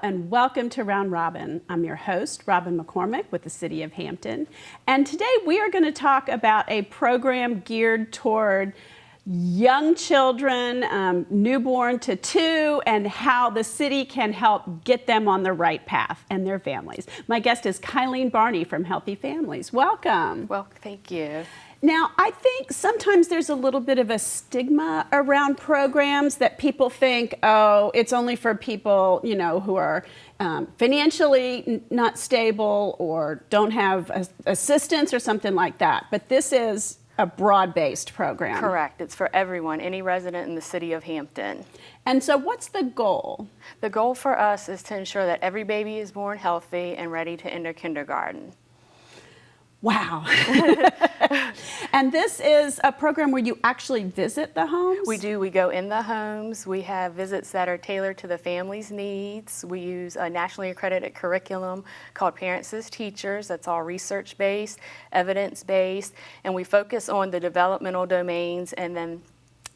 and welcome to Round Robin. I'm your host, Robin McCormick with the City of Hampton. And today we are going to talk about a program geared toward young children, newborn to 2, and how the city can help get them on the right path and their families. My guest is Kylene Barney from Healthy Families. Welcome. Well, thank you. Now, I think sometimes there's a little bit of a stigma around programs that people think, oh, it's only for people, who are financially not stable or don't have assistance or something like that. But this is a broad-based program. Correct. It's for everyone, any resident in the city of Hampton. And so what's the goal? The goal for us is to ensure that every baby is born healthy and ready to enter kindergarten. Wow. And this is a program where you actually visit the homes? We do. We go in the homes. We have visits that are tailored to the family's needs. We use a nationally accredited curriculum called Parents as Teachers. That's all research-based, evidence-based, and we focus on the developmental domains and then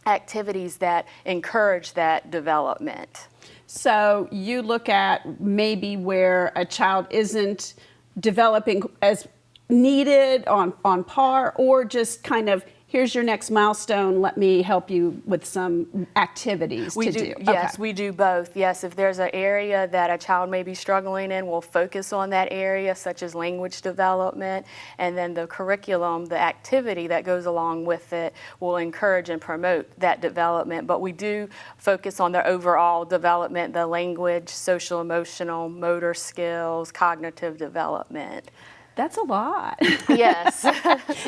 activities that encourage that development. So you look at maybe where a child isn't developing as needed on par, or just kind of, here's your next milestone, let me help you with some activities to do. Yes, okay. we do both. Yes, if there's an area that a child may be struggling in, we'll focus on that area, such as language development, and then the curriculum, the activity that goes along with it, will encourage and promote that development. But we do focus on their overall development, the language, social, emotional, motor skills, cognitive development. That's a lot. Yes.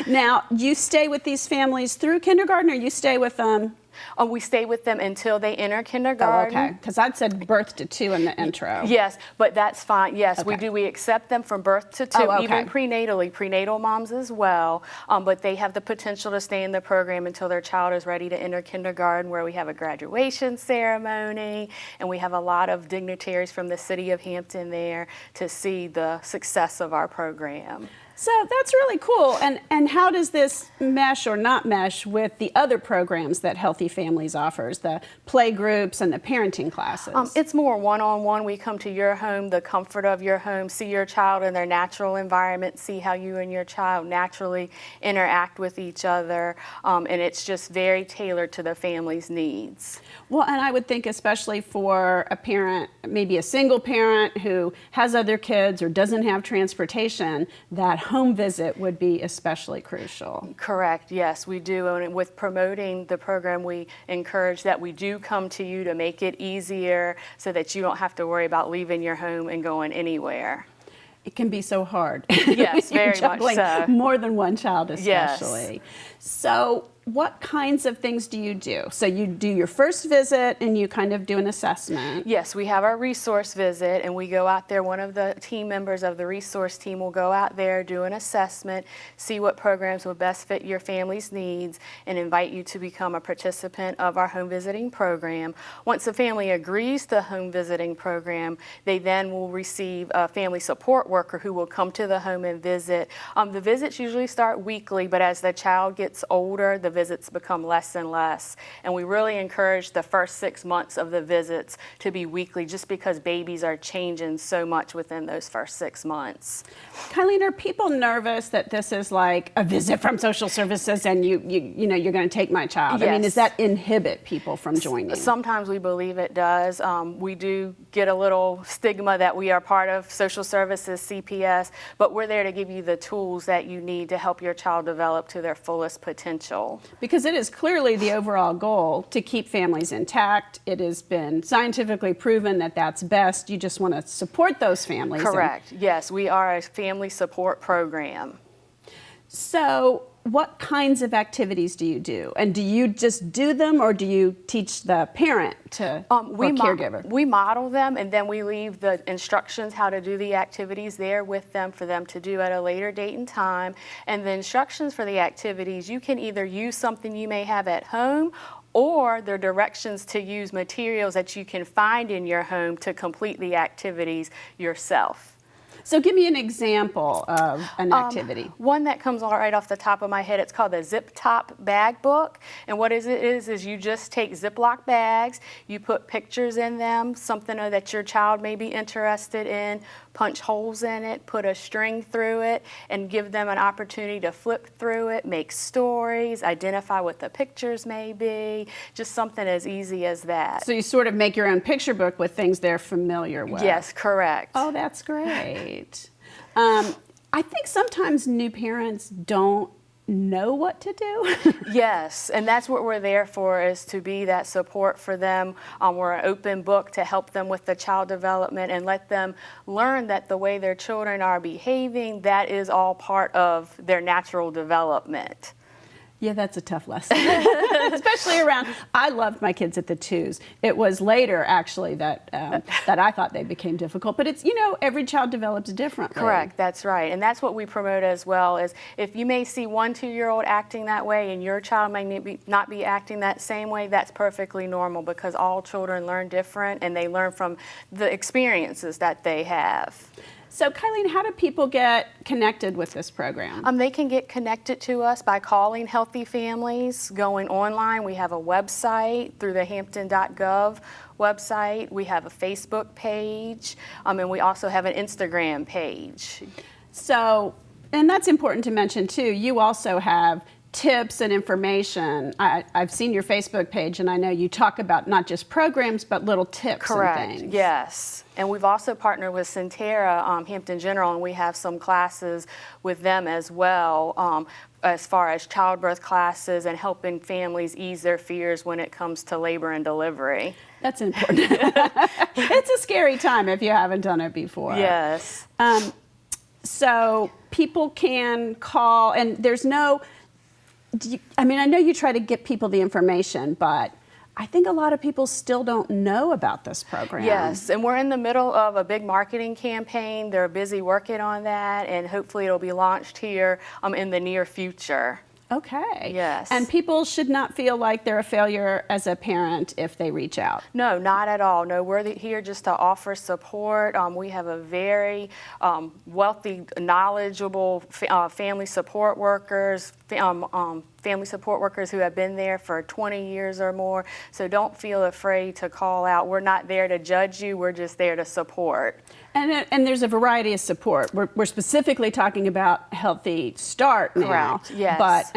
Now, you stay with these families through kindergarten, or you stay with them? We stay with them until they enter kindergarten. Oh, okay. Because I'd said birth to 2 in the intro. Yes, but that's fine. Yes, okay. we do. We accept them from birth to 2, okay. even prenatally, prenatal moms as well. But they have the potential to stay in the program until their child is ready to enter kindergarten, where we have a graduation ceremony, and we have a lot of dignitaries from the city of Hampton there to see the success of our program. So that's really cool. And how does this mesh or not mesh with the other programs that Healthy Families offers, the play groups and the parenting classes? It's more one-on-one. We come to your home, the comfort of your home, see your child in their natural environment, see how you and your child naturally interact with each other, and it's just very tailored to the family's needs. Well, and I would think especially for a parent, maybe a single parent who has other kids or doesn't have transportation, that home visit would be especially crucial. Correct, yes, we do. And with promoting the program, we encourage that we do come to you to make it easier so that you don't have to worry about leaving your home and going anywhere. It can be so hard. Yes, very much so. More than one child especially. Yes. So what kinds of things do you do? So you do your first visit and you kind of do an assessment. Yes, we have our resource visit, and we go out there. One of the team members of the resource team will go out there, do an assessment, see what programs will best fit your family's needs, and invite you to become a participant of our home visiting program. Once the family agrees to the home visiting program, they then will receive a family support worker who will come to the home and visit. The visits usually start weekly, but as the child gets older, the visits become less and less. And we really encourage the first 6 months of the visits to be weekly, just because babies are changing so much within those first 6 months. Kylene, are people nervous that this is like a visit from social services and you're going to take my child? Yes. I mean, does that inhibit people from joining? Sometimes we believe it does. We do get a little stigma that we are part of social services, CPS, but we're there to give you the tools that you need to help your child develop to their fullest potential. Because it is clearly the overall goal to keep families intact. It has been scientifically proven that that's best. You just want to support those families. Correct. Yes, we are a family support program. So what kinds of activities do you do? And do you just do them, or do you teach the parent to or caregiver? We model them, and then we leave the instructions how to do the activities there with them for them to do at a later date and time. And the instructions for the activities, you can either use something you may have at home, or they're directions to use materials that you can find in your home to complete the activities yourself. So give me an example of an activity. One that comes right off the top of my head, it's called the Zip Top Bag Book. And what it is you just take Ziploc bags, you put pictures in them, something that your child may be interested in, punch holes in it, put a string through it, and give them an opportunity to flip through it, make stories, identify what the pictures may be, just something as easy as that. So you sort of make your own picture book with things they're familiar with. Yes, correct. Oh, that's great. I think sometimes new parents don't know what to do. Yes, and that's what we're there for, is to be that support for them. We're an open book to help them with the child development and let them learn that the way their children are behaving, that is all part of their natural development. Yeah, that's a tough lesson, especially around. I loved my kids at the 2s. It was later, actually, that that I thought they became difficult. But it's, every child develops differently. Correct, that's right. And that's what we promote as well, is if you may see one 2-year-old acting that way and your child may not be acting that same way, that's perfectly normal, because all children learn different and they learn from the experiences that they have. So, Kylene, how do people get connected with this program? They can get connected to us by calling Healthy Families, going online. We have a website through the hampton.gov website. We have a Facebook page, and we also have an Instagram page. So, and that's important to mention too, you also have tips and information. I've seen your Facebook page, and I know you talk about not just programs, but little tips. Correct. And things. Yes. And we've also partnered with Centera, Hampton General, and we have some classes with them as well, as far as childbirth classes and helping families ease their fears when it comes to labor and delivery. That's important. It's a scary time if you haven't done it before. Yes. So people can call, and there's no, I know you try to get people the information, but I think a lot of people still don't know about this program. Yes, and we're in the middle of a big marketing campaign. They're busy working on that, and hopefully it'll be launched here in the near future. Okay. Yes. And people should not feel like they're a failure as a parent if they reach out. No, not at all. No, we're here just to offer support. We have a very wealthy, knowledgeable family support workers, family support workers who have been there for 20 years or more. So don't feel afraid to call out. We're not there to judge you. We're just there to support. And there's a variety of support. We're specifically talking about Healthy Start now. Correct, yes. But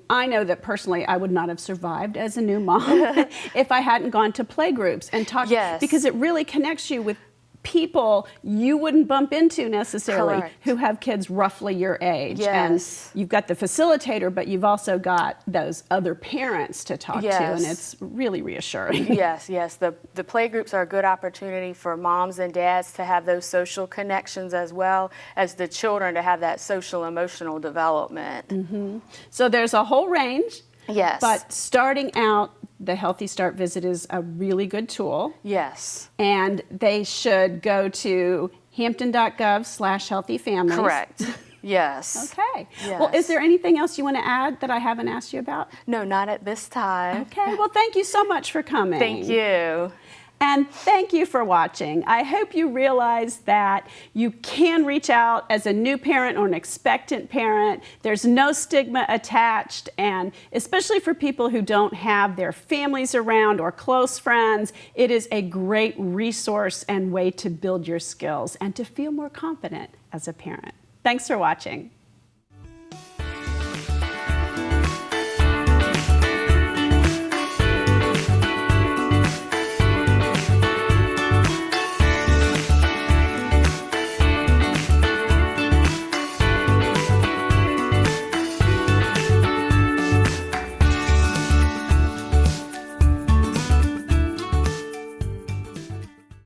I know that personally I would not have survived as a new mom if I hadn't gone to play groups and talked. Yes. Because it really connects you with people you wouldn't bump into necessarily. Correct. Who have kids roughly your age. Yes. And you've got the facilitator, but you've also got those other parents to talk to, and it's really reassuring. Yes. The play groups are a good opportunity for moms and dads to have those social connections, as well as the children to have that social emotional development. Mm-hmm. So there's a whole range. Yes. But starting out, the Healthy Start visit is a really good tool. Yes. And they should go to hampton.gov/healthyfamilies. Correct. Yes. Okay. Yes. Well, is there anything else you want to add that I haven't asked you about? No, not at this time. Okay. Well, thank you so much for coming. Thank you. And thank you for watching. I hope you realize that you can reach out as a new parent or an expectant parent. There's no stigma attached, and especially for people who don't have their families around or close friends, it is a great resource and way to build your skills and to feel more confident as a parent. Thanks for watching.